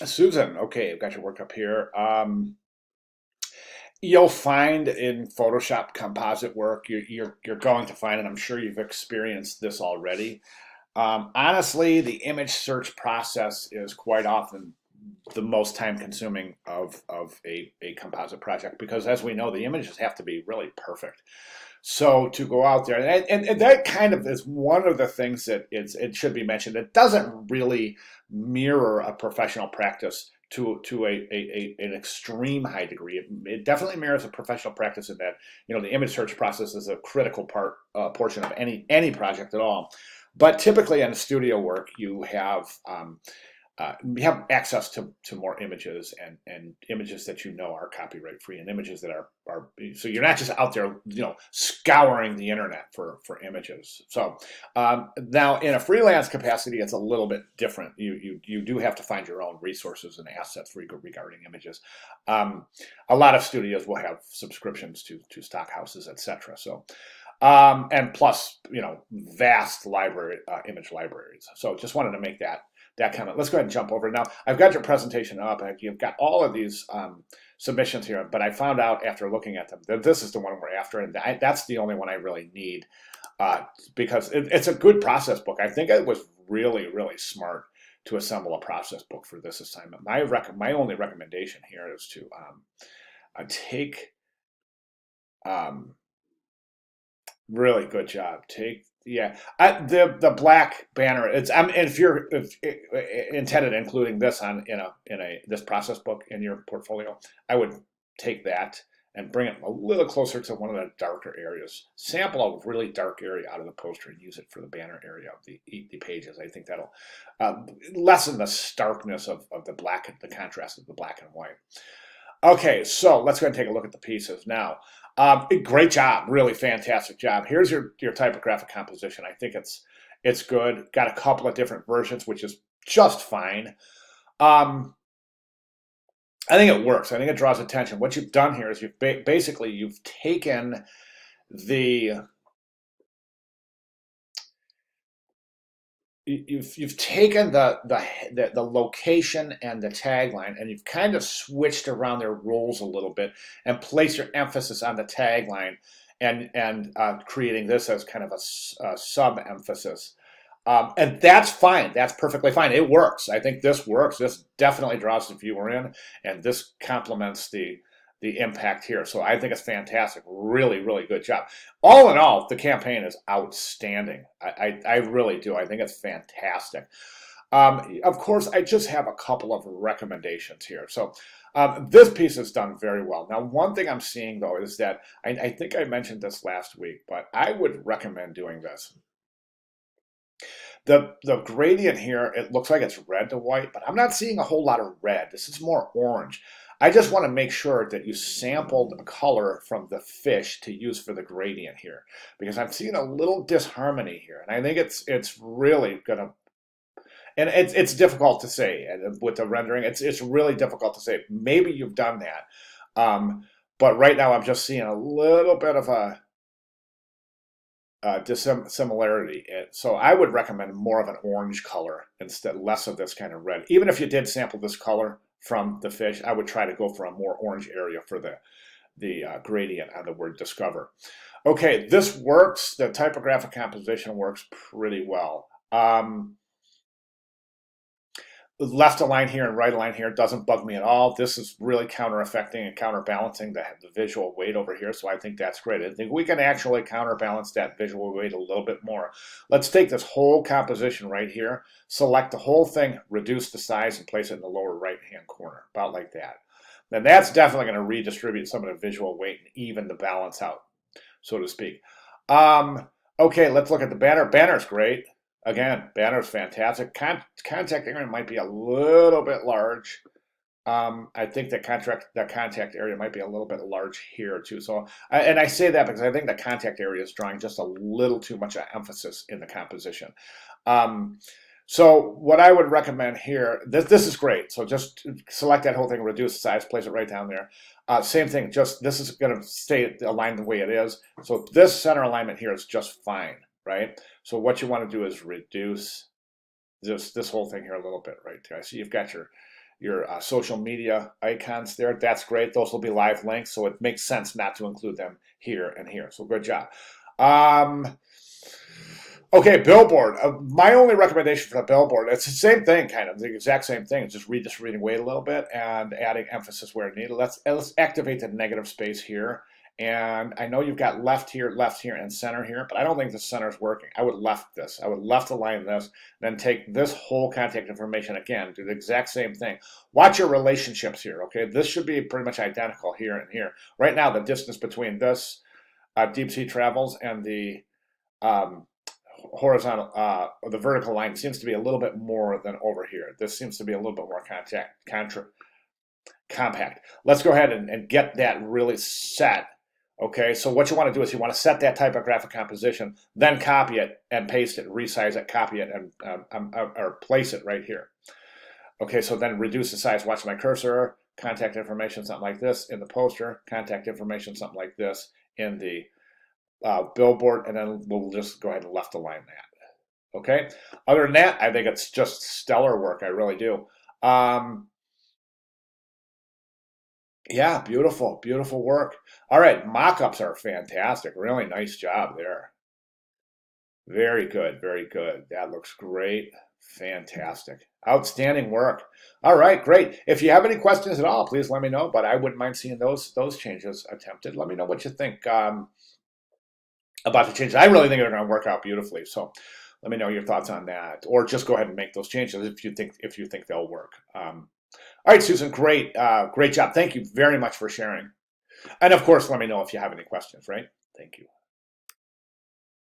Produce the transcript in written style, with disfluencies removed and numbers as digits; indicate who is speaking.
Speaker 1: Susan, okay, I've got your work up here. You'll find in Photoshop composite work, you're going to find, and I'm sure you've experienced this already. Honestly, the image search process is quite often the most time consuming of a composite project because, as we know, the images have to be really perfect. So to go out there, and that kind of is one of the things that it should be mentioned. It doesn't really mirror a professional practice an extreme high degree. It definitely mirrors a professional practice in that the image search process is a critical portion of any project at all. But typically in studio work, you have access to more images and images that are copyright free and images that are so you're not just out there scouring the internet for images. So now in a freelance capacity, it's a little bit different. You do have to find your own resources and assets regarding images. A lot of studios will have subscriptions to stock houses, etc. So and plus vast library image libraries. So just wanted to make that comment. Let's go ahead and jump over. Now, I've got your presentation up, and you've got all of these submissions here, but I found out after looking at them that this is the one we're after, and that's the only one I really need because it's a good process book. I think it was really, really smart to assemble a process book for this assignment. My only recommendation here is to take really good job. The black banner. If you're intended including this in this process book in your portfolio, I would take that and bring it a little closer to one of the darker areas. Sample a really dark area out of the poster and use it for the banner area of the pages. I think that'll lessen the starkness of the contrast of the black and white. Okay, so let's go ahead and take a look at the pieces now. Great job, really fantastic job. Here's your typographic composition. I think it's good. Got a couple of different versions, which is just fine. I think it works. I think it draws attention. What you've done here is you've taken the you've taken the location and the tagline, and you've kind of switched around their roles a little bit and placed your emphasis on the tagline and creating this as kind of a sub emphasis. And that's fine. That's perfectly fine. It works. I think this works. This definitely draws the viewer in, and this complements the impact here. So I think it's fantastic. Really, really good job. All in all, the campaign is outstanding. I really do. I think it's fantastic. Of course, I just have a couple of recommendations here. So this piece is done very well. Now, one thing I'm seeing, though, is that I think I mentioned this last week, but I would recommend doing this. The gradient here, it looks like it's red to white, but I'm not seeing a whole lot of red. This is more orange. I just want to make sure that you sampled a color from the fish to use for the gradient here, because I'm seeing a little disharmony here, and I think it's really gonna, and it's difficult to say with the rendering. It's really difficult to say. Maybe you've done that, but right now I'm just seeing a little bit of a dissimilarity. So I would recommend more of an orange color instead, less of this kind of red. Even if you did sample this color from the fish, I would try to go for a more orange area for the gradient on the word discover. Okay, this works. The typographic composition works pretty well. Left align here and right align here doesn't bug me at all. This is really counter-affecting and counterbalancing the visual weight over here, so I think that's great. I think we can actually counterbalance that visual weight a little bit more. Let's take this whole composition right here, select the whole thing, reduce the size, and place it in the lower right-hand corner, about like that. Then that's definitely going to redistribute some of the visual weight and even the balance out, so to speak. Okay, let's look at the banner. Banner's great. Again, banner's fantastic. Contact area might be a little bit large. I think the contact area might be a little bit large here too. So, and I say that because I think the contact area is drawing just a little too much emphasis in the composition. So what I would recommend here, this is great. So just select that whole thing, reduce the size, place it right down there. Same thing, just this is going to stay aligned the way it is. So this center alignment here is just fine, right? So what you want to do is reduce this whole thing here a little bit right there. So you've got your social media icons there. That's great. Those will be live links, so it makes sense not to include them here and here. So good job. Okay, billboard. My only recommendation for the billboard, it's the same thing, kind of the exact same thing. It's just redistributing weight a little bit and adding emphasis where needed. Let's activate the negative space here. And I know you've got left here, and center here, but I don't think the center is working. I would left this. I would left align this, then take this whole contact information again, do the exact same thing. Watch your relationships here, okay? This should be pretty much identical here and here. Right now, the distance between this deep sea travels and the horizontal, the vertical line seems to be a little bit more than over here. This seems to be a little bit more compact. Let's go ahead and get that really set. Okay, so what you want to do is you want to set that typographic composition, then copy it and paste it, resize it, copy it, and or place it right here. Okay, so then reduce the size. Watch my cursor, contact information, something like this in the poster, contact information, something like this in the billboard, and then we'll just go ahead and left align that. Okay, other than that, I think it's just stellar work. I really do. Yeah, beautiful, beautiful work. All right, mock-ups are fantastic. Really nice job there. Very good, very good. That looks great. Fantastic. Outstanding work. All right, great. If you have any questions at all, please let me know, but I wouldn't mind seeing those changes attempted. Let me know what you think about the changes. I really think they're going to work out beautifully. So let me know your thoughts on that, or just go ahead and make those changes if you think they'll work. All right, Susan, great, great job. Thank you very much for sharing. And of course, let me know if you have any questions, right? Thank you.